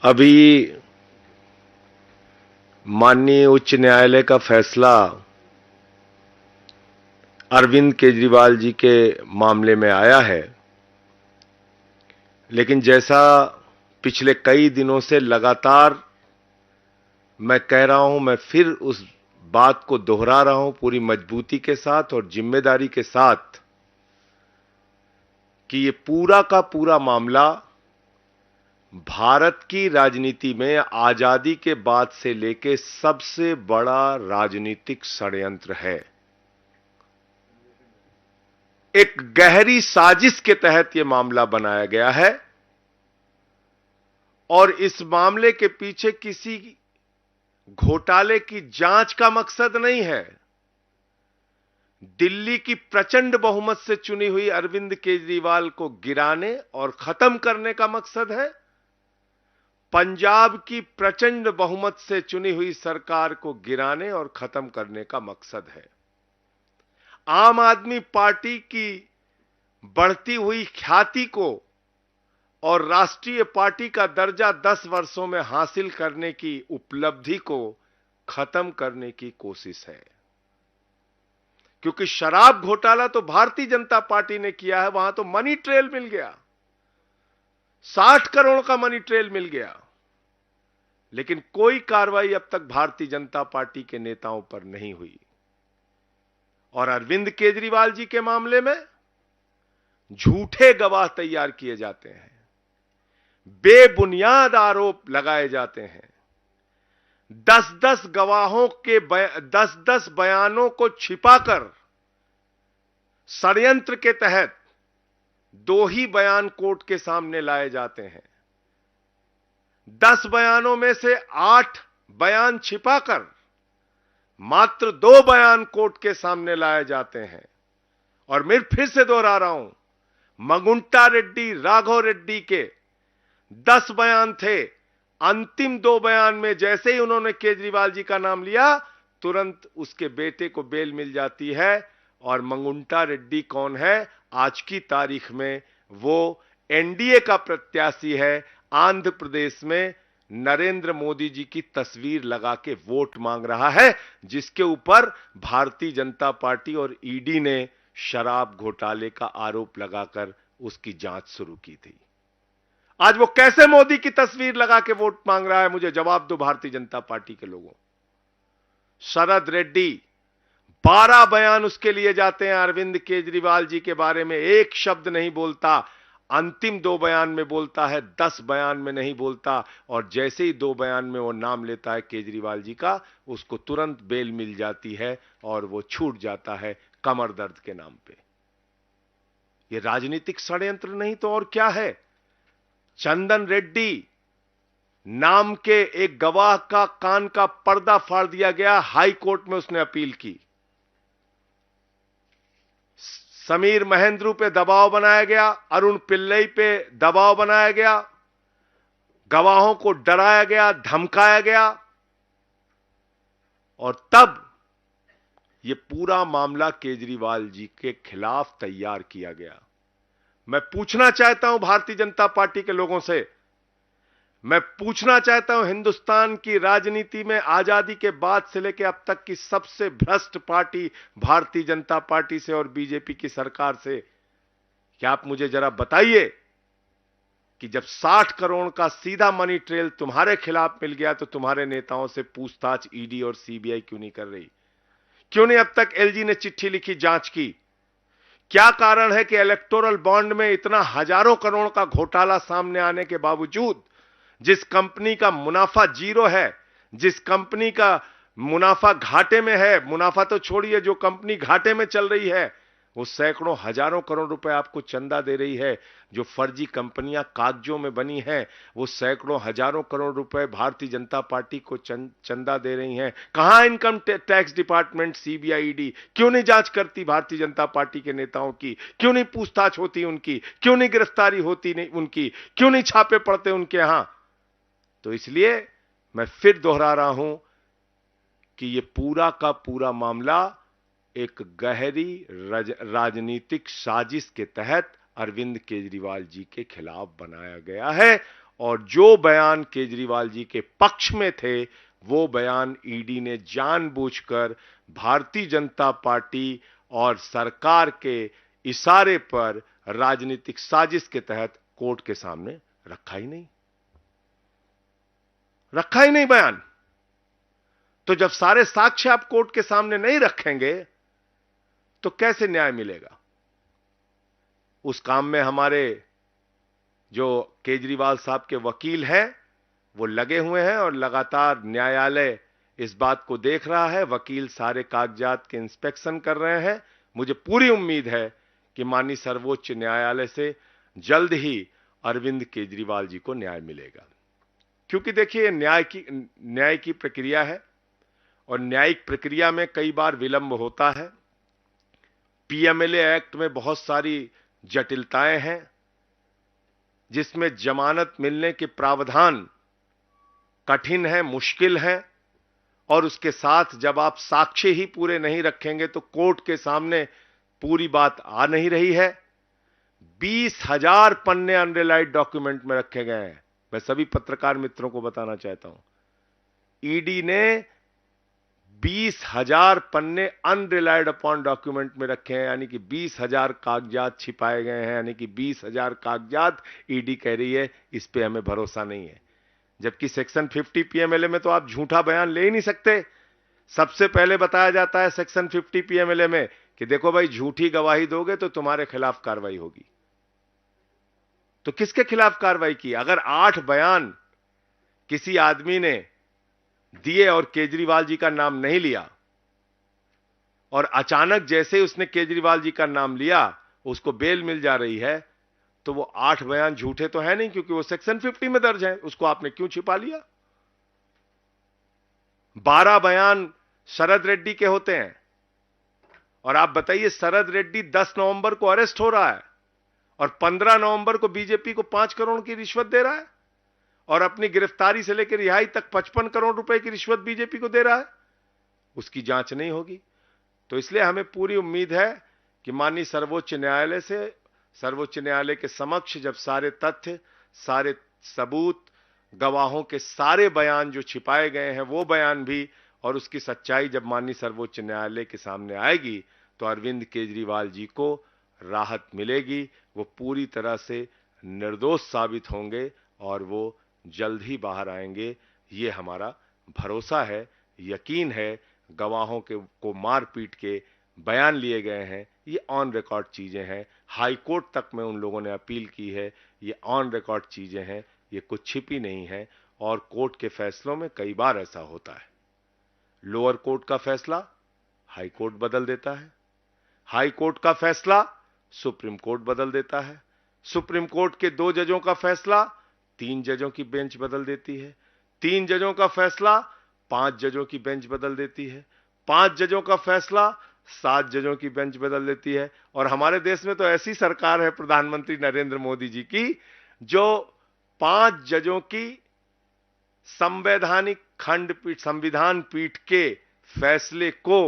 अभी माननीय उच्च न्यायालय का फैसला अरविंद केजरीवाल जी के मामले में आया है, लेकिन जैसा पिछले कई दिनों से लगातार मैं कह रहा हूं, मैं फिर उस बात को दोहरा रहा हूं पूरी मजबूती के साथ और जिम्मेदारी के साथ कि ये पूरा का पूरा मामला भारत की राजनीति में आजादी के बाद से लेके सबसे बड़ा राजनीतिक षड्यंत्र है। एक गहरी साजिश के तहत यह मामला बनाया गया है और इस मामले के पीछे किसी घोटाले की जांच का मकसद नहीं है। दिल्ली की प्रचंड बहुमत से चुनी हुई अरविंद केजरीवाल को गिराने और खत्म करने का मकसद है। पंजाब की प्रचंड बहुमत से चुनी हुई सरकार को गिराने और खत्म करने का मकसद है। आम आदमी पार्टी की बढ़ती हुई ख्याति को और राष्ट्रीय पार्टी का दर्जा 10 वर्षों में हासिल करने की उपलब्धि को खत्म करने की कोशिश है। क्योंकि शराब घोटाला तो भारतीय जनता पार्टी ने किया है, वहां तो मनी ट्रेल मिल गया, 60 करोड़ का मनी ट्रेल मिल गया, लेकिन कोई कार्रवाई अब तक भारतीय जनता पार्टी के नेताओं पर नहीं हुई। और अरविंद केजरीवाल जी के मामले में झूठे गवाह तैयार किए जाते हैं, बेबुनियाद आरोप लगाए जाते हैं। 10-10 गवाहों के 10-10 बयानों को छिपाकर षड्यंत्र के तहत 2 ही बयान कोर्ट के सामने लाए जाते हैं। 10 बयानों में से 8 बयान छिपाकर मात्र 2 बयान कोर्ट के सामने लाए जाते हैं। और मैं फिर से दोहरा रहा हूं, मगुंटा रेड्डी, राघव रेड्डी के 10 बयान थे। अंतिम 2 बयान में जैसे ही उन्होंने केजरीवाल जी का नाम लिया, तुरंत उसके बेटे को बेल मिल जाती है। और मंगुंटा रेड्डी कौन है? आज की तारीख में वो एनडीए का प्रत्याशी है। आंध्र प्रदेश में नरेंद्र मोदी जी की तस्वीर लगा के वोट मांग रहा है, जिसके ऊपर भारतीय जनता पार्टी और ईडी ने शराब घोटाले का आरोप लगाकर उसकी जांच शुरू की थी। आज वो कैसे मोदी की तस्वीर लगा के वोट मांग रहा है? मुझे जवाब दो भारतीय जनता पार्टी के लोगों। शरद रेड्डी 12 बयान उसके लिए जाते हैं, अरविंद केजरीवाल जी के बारे में एक शब्द नहीं बोलता। अंतिम 2 बयान में बोलता है, 10 बयान में नहीं बोलता। और जैसे ही 2 बयान में वो नाम लेता है केजरीवाल जी का, उसको तुरंत बेल मिल जाती है और वो छूट जाता है कमर दर्द के नाम पे। ये राजनीतिक षड्यंत्र नहीं तो और क्या है? चंदन रेड्डी नाम के एक गवाह का कान का पर्दा फाड़ दिया गया, हाई कोर्ट में उसने अपील की। समीर महेंद्रू पे दबाव बनाया गया, अरुण पिल्लई पे दबाव बनाया गया, गवाहों को डराया गया, धमकाया गया। और तब यह पूरा मामला केजरीवाल जी के खिलाफ तैयार किया गया। मैं पूछना चाहता हूं भारतीय जनता पार्टी के लोगों से, मैं पूछना चाहता हूं हिंदुस्तान की राजनीति में आजादी के बाद से लेकर अब तक की सबसे भ्रष्ट पार्टी भारतीय जनता पार्टी से और बीजेपी की सरकार से, क्या आप मुझे जरा बताइए कि जब 60 करोड़ का सीधा मनी ट्रेल तुम्हारे खिलाफ मिल गया तो तुम्हारे नेताओं से पूछताछ ईडी और सीबीआई क्यों नहीं कर रही? क्यों नहीं अब तक एलजी ने चिट्ठी लिखी, जांच की? क्या कारण है कि इलेक्टोरल बॉन्ड में इतना हजारों करोड़ का घोटाला सामने आने के बावजूद, जिस कंपनी का मुनाफा 0 है, जिस कंपनी का मुनाफा घाटे में है, मुनाफा तो छोड़िए, जो कंपनी घाटे में चल रही है वो सैकड़ों हजारों करोड़ रुपए आपको चंदा दे रही है। जो फर्जी कंपनियां कागजों में बनी हैं वो सैकड़ों हजारों करोड़ रुपए भारतीय जनता पार्टी को चंदा दे रही हैं। कहां income tax department, CBI, ED क्यों नहीं जांच करती भारतीय जनता पार्टी के नेताओं की? क्यों नहीं पूछताछ होती उनकी? क्यों नहीं गिरफ्तारी होती नहीं उनकी? क्यों नहीं छापे पड़ते उनके यहां? तो इसलिए मैं फिर दोहरा रहा हूं कि यह पूरा का पूरा मामला एक गहरी राजनीतिक साजिश के तहत अरविंद केजरीवाल जी के खिलाफ बनाया गया है। और जो बयान केजरीवाल जी के पक्ष में थे वो बयान ईडी ने जानबूझकर भारतीय जनता पार्टी और सरकार के इशारे पर राजनीतिक साजिश के तहत कोर्ट के सामने रखा ही नहीं बयान। तो जब सारे साक्ष्य आप कोर्ट के सामने नहीं रखेंगे तो कैसे न्याय मिलेगा? उस काम में हमारे जो केजरीवाल साहब के वकील हैं वो लगे हुए हैं और लगातार न्यायालय इस बात को देख रहा है। वकील सारे कागजात के इंस्पेक्शन कर रहे हैं। मुझे पूरी उम्मीद है कि माननीय सर्वोच्च न्यायालय से जल्द ही अरविंद केजरीवाल जी को न्याय मिलेगा, क्योंकि देखिए न्याय की प्रक्रिया है और न्यायिक प्रक्रिया में कई बार विलंब होता है। पीएमएलए एक्ट में बहुत सारी जटिलताएं हैं, जिसमें जमानत मिलने के प्रावधान कठिन है, मुश्किल है, और उसके साथ जब आप साक्ष्य ही पूरे नहीं रखेंगे तो कोर्ट के सामने पूरी बात आ नहीं रही है। 20,000 पन्ने अनरिलाइड डॉक्यूमेंट में रखे गए हैं। मैं सभी पत्रकार मित्रों को बताना चाहता हूं, ईडी ने 20,000 पन्ने अनरिलाइड अपॉन डॉक्यूमेंट में रखे हैं, यानी कि 20,000 कागजात छिपाए गए हैं, यानी कि 20,000 कागजात ईडी कह रही है इस पे हमें भरोसा नहीं है। जबकि सेक्शन 50 पीएमएलए में तो आप झूठा बयान ले ही नहीं सकते। सबसे पहले बताया जाता है सेक्शन 50 पीएमएलए में कि देखो भाई, झूठी गवाही दोगे तो तुम्हारे खिलाफ कार्रवाई होगी। तो किसके खिलाफ कार्रवाई की? अगर 8 बयान किसी आदमी ने दिए और केजरीवाल जी का नाम नहीं लिया, और अचानक जैसे उसने केजरीवाल जी का नाम लिया उसको बेल मिल जा रही है, तो वो 8 बयान झूठे तो है नहीं, क्योंकि वो सेक्शन 50 में दर्ज है। उसको आपने क्यों छिपा लिया? 12 बयान शरद रेड्डी के होते हैं, और आप बताइए शरद रेड्डी 10 नवंबर को अरेस्ट हो रहा है और 15 नवंबर को बीजेपी को 5 करोड़ की रिश्वत दे रहा है, और अपनी गिरफ्तारी से लेकर रिहाई तक 55 करोड़ रुपए की रिश्वत बीजेपी को दे रहा है। उसकी जांच नहीं होगी। तो इसलिए हमें पूरी उम्मीद है कि माननीय सर्वोच्च न्यायालय के समक्ष जब सारे तथ्य, सारे सबूत, गवाहों के सारे बयान जो छिपाए गए हैं वो बयान भी, और उसकी सच्चाई जब माननीय सर्वोच्च न्यायालय के सामने आएगी तो अरविंद केजरीवाल जी को राहत मिलेगी। वो पूरी तरह से निर्दोष साबित होंगे और वो जल्द ही बाहर आएंगे। ये हमारा भरोसा है, यकीन है। गवाहों को मार पीट के बयान लिए गए हैं, ये ऑन रिकॉर्ड चीजें हैं। हाई कोर्ट तक में उन लोगों ने अपील की है, ये ऑन रिकॉर्ड चीजें हैं, ये कुछ छिपी नहीं है। और कोर्ट के फैसलों में कई बार ऐसा होता है, लोअर कोर्ट का फैसला हाई कोर्ट बदल देता है, हाई कोर्ट का फैसला सुप्रीम कोर्ट बदल देता है, सुप्रीम कोर्ट के 2 जजों का फैसला 3 जजों की बेंच बदल देती है, 3 जजों का फैसला 5 जजों की बेंच बदल देती है, 5 जजों का फैसला 7 जजों की बेंच बदल देती है। और हमारे देश में तो ऐसी सरकार है प्रधानमंत्री नरेंद्र मोदी जी की, जो 5 जजों की संवैधानिक खंडपीठ, संविधान पीठ के फैसले को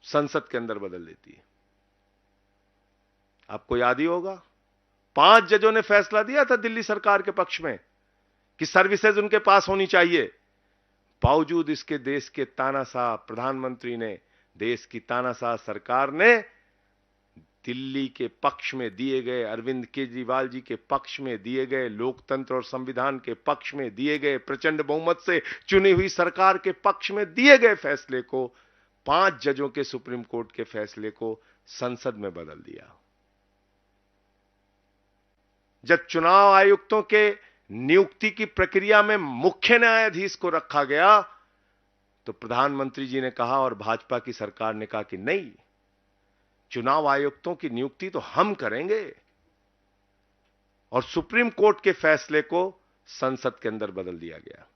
संसद के अंदर बदल देती है। आपको याद ही होगा, 5 जजों ने फैसला दिया था दिल्ली सरकार के पक्ष में कि सर्विसेज उनके पास होनी चाहिए। बावजूद इसके देश के तानाशाह प्रधानमंत्री ने, देश की तानाशाह सरकार ने दिल्ली के पक्ष में दिए गए, अरविंद केजरीवाल जी के पक्ष में दिए गए, लोकतंत्र और संविधान के पक्ष में दिए गए, प्रचंड बहुमत से चुनी हुई सरकार के पक्ष में दिए गए फैसले को, 5 जजों के सुप्रीम कोर्ट के फैसले को संसद में बदल दिया। जब चुनाव आयुक्तों के नियुक्ति की प्रक्रिया में मुख्य न्यायाधीश को रखा गया तो प्रधानमंत्री जी ने कहा और भाजपा की सरकार ने कहा कि नहीं, चुनाव आयुक्तों की नियुक्ति तो हम करेंगे, और सुप्रीम कोर्ट के फैसले को संसद के अंदर बदल दिया गया।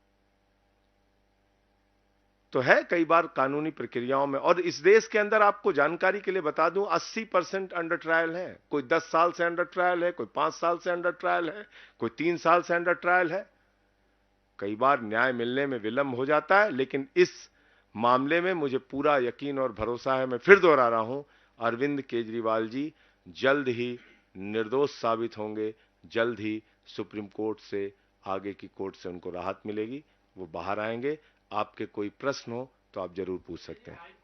तो है कई बार कानूनी प्रक्रियाओं में। और इस देश के अंदर आपको जानकारी के लिए बता दूं, 80% अंडर ट्रायल है। कोई 10 साल से अंडर ट्रायल है, कोई 5 साल से अंडर ट्रायल है, कोई 3 साल से अंडर ट्रायल है। कई बार न्याय मिलने में विलंब हो जाता है, लेकिन इस मामले में मुझे पूरा यकीन और भरोसा है। मैं फिर दोहरा रहा हूं, अरविंद केजरीवाल जी जल्द ही निर्दोष साबित होंगे, जल्द ही सुप्रीम कोर्ट से, आगे की कोर्ट से उनको राहत मिलेगी, वो बाहर आएंगे। आपके कोई प्रश्न हो तो आप जरूर पूछ सकते हैं।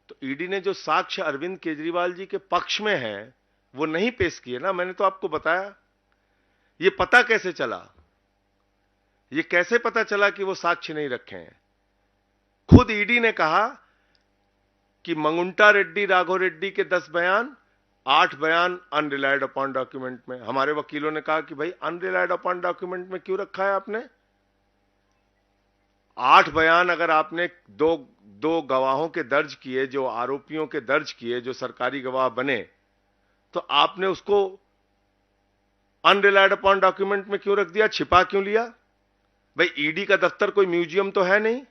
तो ईडी ने जो साक्ष्य अरविंद केजरीवाल जी के पक्ष में हैं, वो नहीं पेश किए ना। मैंने तो आपको बताया। ये पता कैसे चला? ये कैसे पता चला कि वो साक्ष्य नहीं रखे हैं? खुद ईडी ने कहा कि मंगुंटा रेड्डी, राघव रेड्डी के 10 बयान, 8 बयान अनरिलाइड अपॉन डॉक्यूमेंट में। हमारे वकीलों ने कहा कि भाई अनरिलाइड अपॉन डॉक्यूमेंट में क्यों रखा है आपने? 8 बयान अगर आपने दो गवाहों के दर्ज किए, जो आरोपियों के दर्ज किए, जो सरकारी गवाह बने, तो आपने उसको अनरिलाइड अपॉन डॉक्यूमेंट में क्यों रख दिया? छिपा क्यों लिया? भाई ईडी का दफ्तर कोई म्यूजियम तो है नहीं।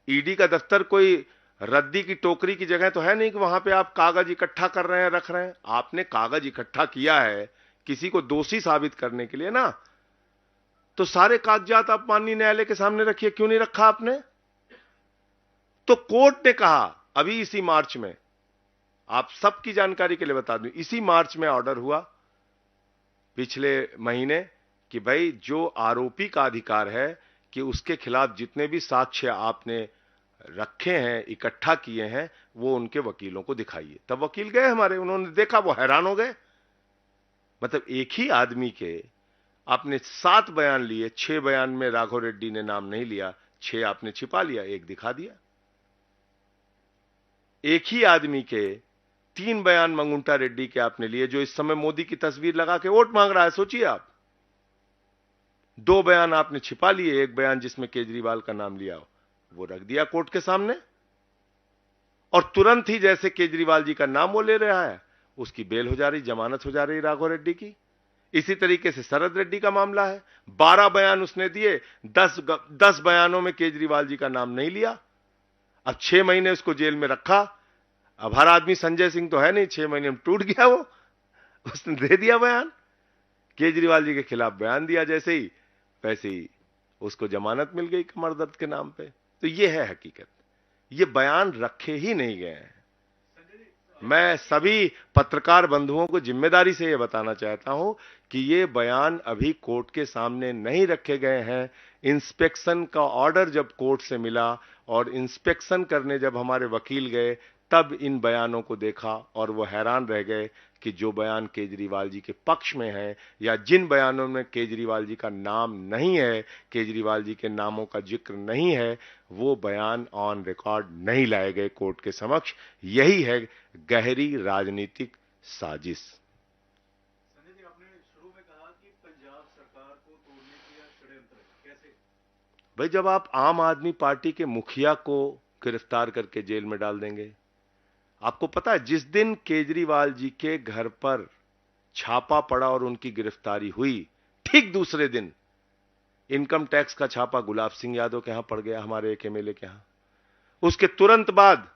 ईडी का दफ्तर कोई रद्दी की टोकरी की जगह तो है नहीं कि वहां पे आप कागज इकट्ठा कर रहे हैं, रख रहे हैं। आपने कागज इकट्ठा किया है किसी को दोषी साबित करने के लिए ना, तो सारे कागजात आप माननीय न्यायालय के सामने रखिए। क्यों नहीं रखा आपने? तो कोर्ट ने कहा अभी इसी मार्च में, आप सबकी जानकारी के लिए बता दूं, इसी मार्च में ऑर्डर हुआ पिछले महीने कि भाई जो आरोपी का अधिकार है कि उसके खिलाफ जितने भी साक्ष्य आपने रखे हैं, इकट्ठा किए हैं, वो उनके वकीलों को दिखाइए। तब वकील गए हमारे, उन्होंने देखा, वो हैरान हो गए। मतलब एक ही आदमी के आपने 7 बयान लिए, 6 बयान में राघव रेड्डी ने नाम नहीं लिया, 6 आपने छिपा लिया, 1 दिखा दिया। एक ही आदमी के 3 बयान मंगुंटा रेड्डी के आपने लिए, जो इस समय मोदी की तस्वीर लगा के वोट मांग रहा है, सोचिए आप। 2 बयान आपने छिपा लिए, 1 बयान जिसमें केजरीवाल का नाम लिया, वो रख दिया कोर्ट के सामने। और तुरंत ही जैसे केजरीवाल जी का नाम वो ले रहा है, उसकी बेल हो जा रही, जमानत हो जा रही राघव रेड्डी की। इसी तरीके से शरद रेड्डी का मामला है। 12 बयान उसने दिए, 10 बयानों में केजरीवाल जी का नाम नहीं लिया। अब 6 महीने उसको जेल में रखा। अब हर आदमी संजय सिंह तो है नहीं, 6 महीने में टूट गया वो। उसने दे दिया बयान, केजरीवाल जी के खिलाफ बयान दिया जैसे ही, वैसे ही उसको जमानत मिल गई कमर दर्द के नाम पे। तो ये है हकीकत। ये बयान रखे ही नहीं गए हैं। मैं सभी पत्रकार बंधुओं को जिम्मेदारी से यह बताना चाहता हूं कि ये बयान अभी कोर्ट के सामने नहीं रखे गए हैं। इंस्पेक्शन का ऑर्डर जब कोर्ट से मिला और इंस्पेक्शन करने जब हमारे वकील गए, तब इन बयानों को देखा और वो हैरान रह गए कि जो बयान केजरीवाल जी के पक्ष में है, या जिन बयानों में केजरीवाल जी का नाम नहीं है, केजरीवाल जी के नामों का जिक्र नहीं है, वो बयान ऑन रिकॉर्ड नहीं लाए गए कोर्ट के समक्ष। यही है गहरी राजनीतिक साजिश। संजय जी, आपने शुरू में कहा कि पंजाब सरकार को तोड़ने की षड्यंत्र, कैसे? भाई जब आप आम आदमी पार्टी के मुखिया को गिरफ्तार करके जेल में डाल देंगे, आपको पता है जिस दिन केजरीवाल जी के घर पर छापा पड़ा और उनकी गिरफ्तारी हुई, ठीक दूसरे दिन इनकम टैक्स का छापा गुलाब सिंह यादव के यहां पड़ गया, हमारे एक एमएलए के यहां। उसके तुरंत बाद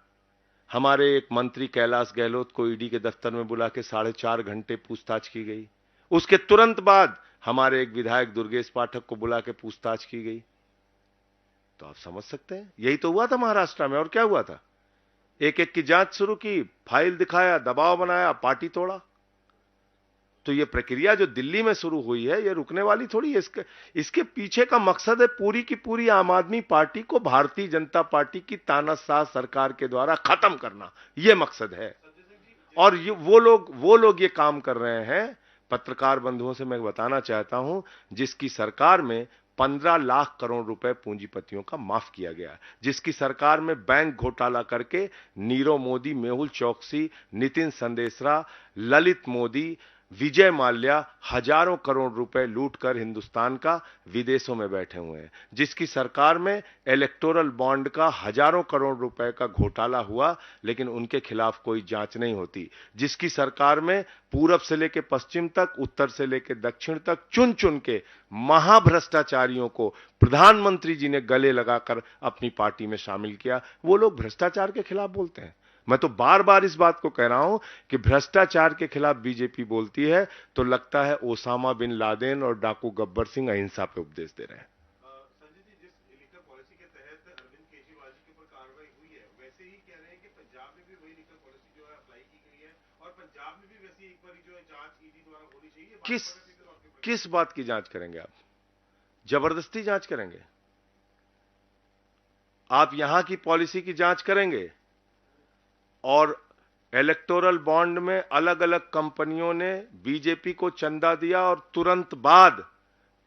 हमारे एक मंत्री कैलाश गहलोत को ईडी के दफ्तर में बुला के 4.5 घंटे पूछताछ की गई। उसके तुरंत बाद हमारे एक विधायक दुर्गेश पाठक को बुला के पूछताछ की गई। तो आप समझ सकते हैं, यही तो हुआ था महाराष्ट्र में। और क्या हुआ था? एक एक की जांच शुरू की, फाइल दिखाया, दबाव बनाया, पार्टी तोड़ा। तो ये प्रक्रिया जो दिल्ली में शुरू हुई है, ये रुकने वाली थोड़ी है। इसके पीछे का मकसद है पूरी की पूरी आम आदमी पार्टी को भारतीय जनता पार्टी की तानाशाह सरकार के द्वारा खत्म करना, ये मकसद है। और वो लोग ये काम कर रहे हैं। पत्रकार बंधुओं से मैं बताना चाहता हूं, जिसकी सरकार में 15 लाख करोड़ रुपए पूंजीपतियों का माफ किया गया, जिसकी सरकार में बैंक घोटाला करके नीरव मोदी, मेहुल चौकसी, नितिन संदेशरा, ललित मोदी, विजय माल्या हजारों करोड़ रुपए लूटकर हिंदुस्तान का विदेशों में बैठे हुए हैं, जिसकी सरकार में इलेक्टोरल बॉन्ड का हजारों करोड़ रुपए का घोटाला हुआ, लेकिन उनके खिलाफ कोई जांच नहीं होती, जिसकी सरकार में पूरब से लेकर पश्चिम तक, उत्तर से लेकर दक्षिण तक चुन चुन के महाभ्रष्टाचारियों को प्रधानमंत्री जी ने गले लगाकर अपनी पार्टी में शामिल किया। वो लोग भ्रष्टाचार के खिलाफ बोलते हैं। मैं तो बार बार इस बात को कह रहा हूं कि भ्रष्टाचार के खिलाफ बीजेपी बोलती है तो लगता है ओसामा बिन लादेन और डाकू गब्बर सिंह अहिंसा पे उपदेश दे रहे हैं। संजय जी, जिस लिकर पॉलिसी के से ही कह रहे हैं कि पंजाब में भी वही लीगल पॉलिसी जो है अप्लाई की गई है और पंजाब में भी वैसी एक बार जो है जांच ईडी द्वारा होनी चाहिए। किस बात की जांच करेंगे आप? जबरदस्ती जांच करेंगे? आप यहां की पॉलिसी की जांच करेंगे और इलेक्टोरल बॉन्ड में अलग अलग कंपनियों ने बीजेपी को चंदा दिया और तुरंत बाद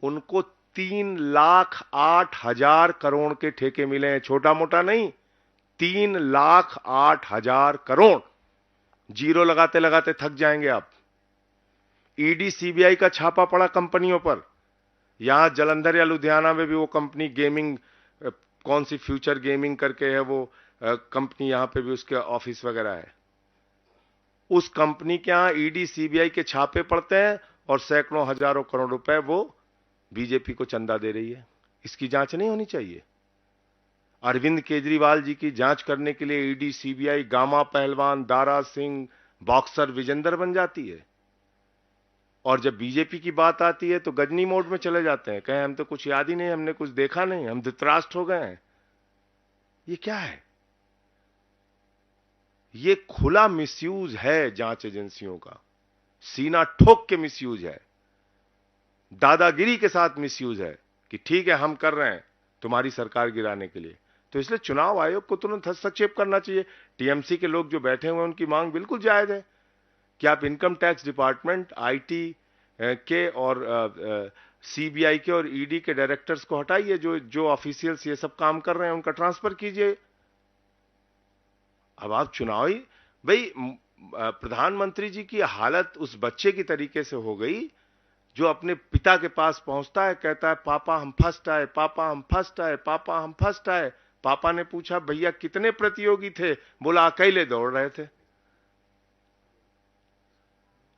उनको 3,08,000 करोड़ के ठेके मिले हैं। छोटा मोटा नहीं, 3,08,000 करोड़। जीरो लगाते लगाते थक जाएंगे आप। ईडी सीबीआई का छापा पड़ा कंपनियों पर। यहां जलंधर या लुधियाना में भी वो कंपनी गेमिंग, कौन सी फ्यूचर गेमिंग करके है वो कंपनी, यहां पे भी उसके ऑफिस वगैरह है। उस कंपनी के यहां ईडी सीबीआई के छापे पड़ते हैं और सैकड़ों हजारों करोड़ रुपए वो बीजेपी को चंदा दे रही है। इसकी जांच नहीं होनी चाहिए? अरविंद केजरीवाल जी की जांच करने के लिए ईडी सीबीआई गामा पहलवान, दारा सिंह, बॉक्सर विजेंदर बन जाती है और जब बीजेपी की बात आती है तो गजनी मोड में चले जाते हैं, कहें हम तो कुछ याद ही नहीं, हमने कुछ देखा नहीं, हम धृतराष्ट्र हो गए हैं। ये क्या है? ये खुला मिसयूज है जांच एजेंसियों का, सीना ठोक के मिसयूज है, दादागिरी के साथ मिसयूज है कि ठीक है हम कर रहे हैं तुम्हारी सरकार गिराने के लिए। तो इसलिए चुनाव आयोग को तुरंत हस्तक्षेप करना चाहिए। टीएमसी के लोग जो बैठे हुए हैं उनकी मांग बिल्कुल जायज है कि आप इनकम टैक्स डिपार्टमेंट, आईटी के और सीबीआई के और ईडी के डायरेक्टर्स को हटाइए। जो ऑफिशियल्स ये सब काम कर रहे हैं उनका ट्रांसफर कीजिए। अब आप चुनावी भाई, प्रधानमंत्री जी की हालत उस बच्चे की तरीके से हो गई जो अपने पिता के पास पहुंचता है, कहता है पापा हम फर्स्ट आए, पापा हम फर्स्ट आए, पापा हम फर्स्ट आए। पापा ने पूछा भैया कितने प्रतियोगी थे? बोला अकेले दौड़ रहे थे।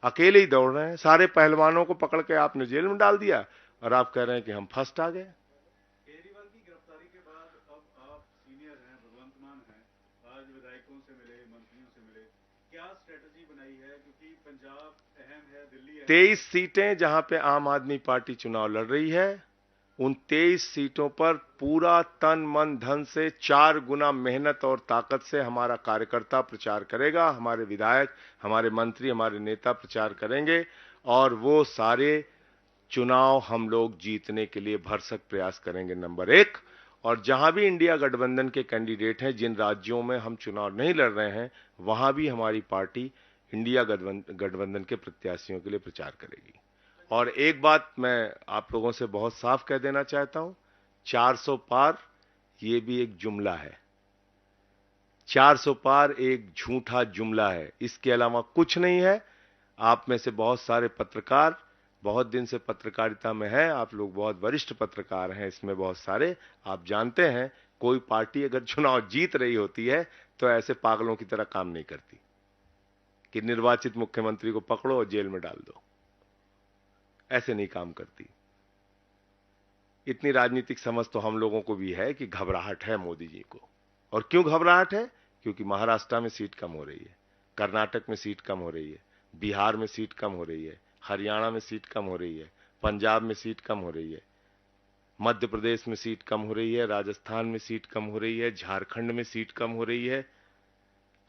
अकेले ही दौड़ रहे हैं, सारे पहलवानों को पकड़ के आपने जेल में डाल दिया और आप कह रहे हैं कि हम फर्स्ट आ गए। केजरीवाल की गिरफ्तारी के बाद अब आप सीनियर हैं, भगवंत मान हैं, आज विधायकों से मिले, मंत्रियों से मिले, क्या स्ट्रेटजी बनाई है? क्योंकि पंजाब अहम है, दिल्ली अहम 23 सीटें जहां पे आम आदमी पार्टी चुनाव लड़ रही है, उन 23 सीटों पर पूरा तन मन धन से 4 गुना मेहनत और ताकत से हमारा कार्यकर्ता प्रचार करेगा, हमारे विधायक, हमारे मंत्री, हमारे नेता प्रचार करेंगे और वो सारे चुनाव हम लोग जीतने के लिए भरसक प्रयास करेंगे, नंबर 1। और जहां भी इंडिया गठबंधन के कैंडिडेट हैं, जिन राज्यों में हम चुनाव नहीं लड़ रहे हैं, वहां भी हमारी पार्टी इंडिया गठबंधन के प्रत्याशियों के लिए प्रचार करेगी। और एक बात मैं आप लोगों से बहुत साफ कह देना चाहता हूं, 400 पार ये भी एक जुमला है। 400 पार एक झूठा जुमला है, इसके अलावा कुछ नहीं है। आप में से बहुत सारे पत्रकार बहुत दिन से पत्रकारिता में हैं, आप लोग बहुत वरिष्ठ पत्रकार हैं, इसमें बहुत सारे, आप जानते हैं कोई पार्टी अगर चुनाव जीत रही होती है तो ऐसे पागलों की तरह काम नहीं करती कि निर्वाचित मुख्यमंत्री को पकड़ो और जेल में डाल दो। ऐसे नहीं काम करती। इतनी राजनीतिक समझ तो हम लोगों को भी है कि घबराहट है मोदी जी को। और क्यों घबराहट है? क्योंकि महाराष्ट्र में सीट कम हो रही है, कर्नाटक में सीट कम हो रही है, बिहार में सीट कम हो रही है, हरियाणा में सीट कम हो रही है, पंजाब में सीट कम हो रही है, मध्य प्रदेश में सीट कम हो रही है, राजस्थान में सीट कम हो रही है, झारखंड में सीट कम हो रही है।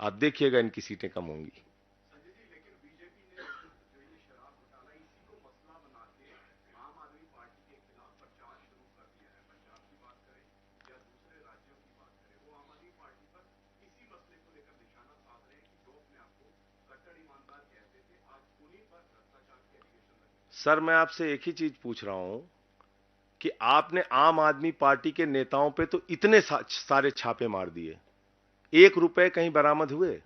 आप देखिएगा इनकी सीटें कम होंगी। संजय जी, लेकिन बीजेपी ने जो ये शराब घोटाला इसी को मसला बना के आम आदमी पार्टी के खिलाफ प्रचार शुरू कर दिया है। पंजाब की बात करें या दूसरे राज्यों की बात करें, वो आम आदमी पार्टी पर इसी मसले को लेकर निशाना साध रहे हैं कि जो अपने आप को कट्टर ईमानदार कहते थे, आज उन्हीं पर भ्रष्टाचार के एलिगेशन लगे। सर मैं आपसे एक ही चीज पूछ रहा हूं कि आपने आम आदमी पार्टी के नेताओं पे तो इतने सारे छापे मार दिए, 1 रुपए कहीं बरामद हुए?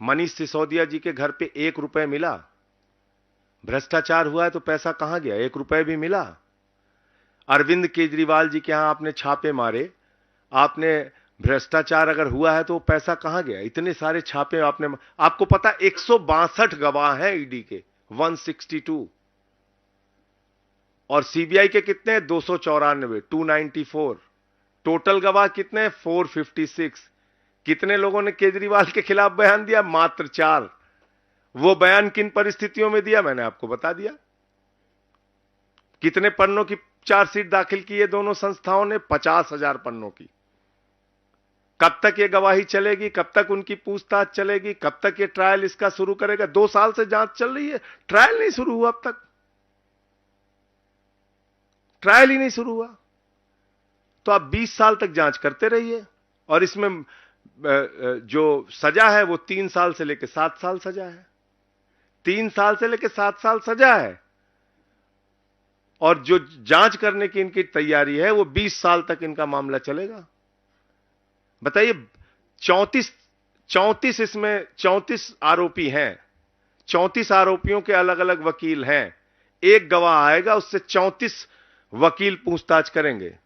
मनीष सिसोदिया जी के घर पे 1 रुपए मिला? भ्रष्टाचार हुआ है तो पैसा कहां गया? 1 रुपए भी मिला? अरविंद केजरीवाल जी के यहां आपने छापे मारे, आपने भ्रष्टाचार अगर हुआ है तो पैसा कहां गया? इतने सारे छापे आपने, आपको पता 162 गवाह हैं ईडी के, 162, और सीबीआई के कितने? 294, 294। टोटल गवाह कितने? 456। कितने लोगों ने केजरीवाल के खिलाफ बयान दिया? मात्र 4। वो बयान किन परिस्थितियों में दिया मैंने आपको बता दिया। कितने पन्नों की चार्जशीट दाखिल की है दोनों संस्थाओं ने? 50,000 पन्नों की। कब तक ये गवाही चलेगी, कब तक उनकी पूछताछ चलेगी, कब तक ये ट्रायल इसका शुरू करेगा? 2 साल से जांच चल रही है, ट्रायल नहीं शुरू हुआ, अब तक ट्रायल ही नहीं शुरू हुआ। तो आप 20 साल तक जांच करते रहिए, और इसमें जो सजा है वो 3 साल से लेकर 7 साल सजा है। 3 साल से लेकर 7 साल सजा है, और जो जांच करने की इनकी तैयारी है वो 20 साल तक इनका मामला चलेगा। बताइए, 34 इसमें 34 आरोपी हैं, 34 आरोपियों के अलग अलग वकील हैं। एक गवाह आएगा, उससे 34 वकील पूछताछ करेंगे।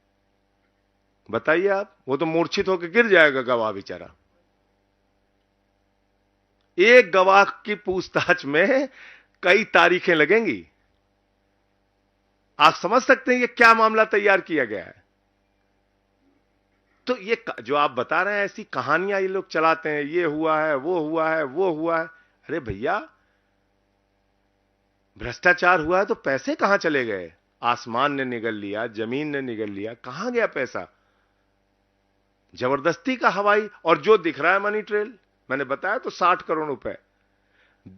बताइए आप, वो तो मूर्छित होकर गिर जाएगा गवाह बेचारा। एक गवाह की पूछताछ में कई तारीखें लगेंगी। आप समझ सकते हैं ये क्या मामला तैयार किया गया है। तो ये जो आप बता रहे हैं, ऐसी कहानियां ये लोग चलाते हैं, ये हुआ है, वो हुआ है, वो हुआ है। अरे भैया, भ्रष्टाचार हुआ है तो पैसे कहां चले गए? आसमान ने निगल लिया, जमीन ने निगल लिया, कहां गया पैसा? जबरदस्ती का हवाई, और जो दिख रहा है मनी ट्रेल, मैंने बताया तो 60 करोड़ रुपए।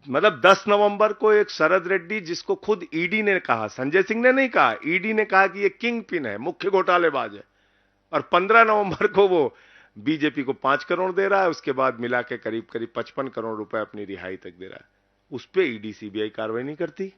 मतलब 10 नवंबर को एक शरद रेड्डी, जिसको खुद ईडी ने कहा, संजय सिंह ने नहीं कहा, ईडी ने कहा कि ये किंग पिन है, मुख्य घोटालेबाज है, और 15 नवंबर को वो बीजेपी को 5 करोड़ दे रहा है, उसके बाद मिला के करीब करीब 55 करोड़ रुपए अपनी रिहाई तक दे रहा है। उस पर ईडी सीबीआई कार्रवाई नहीं करती।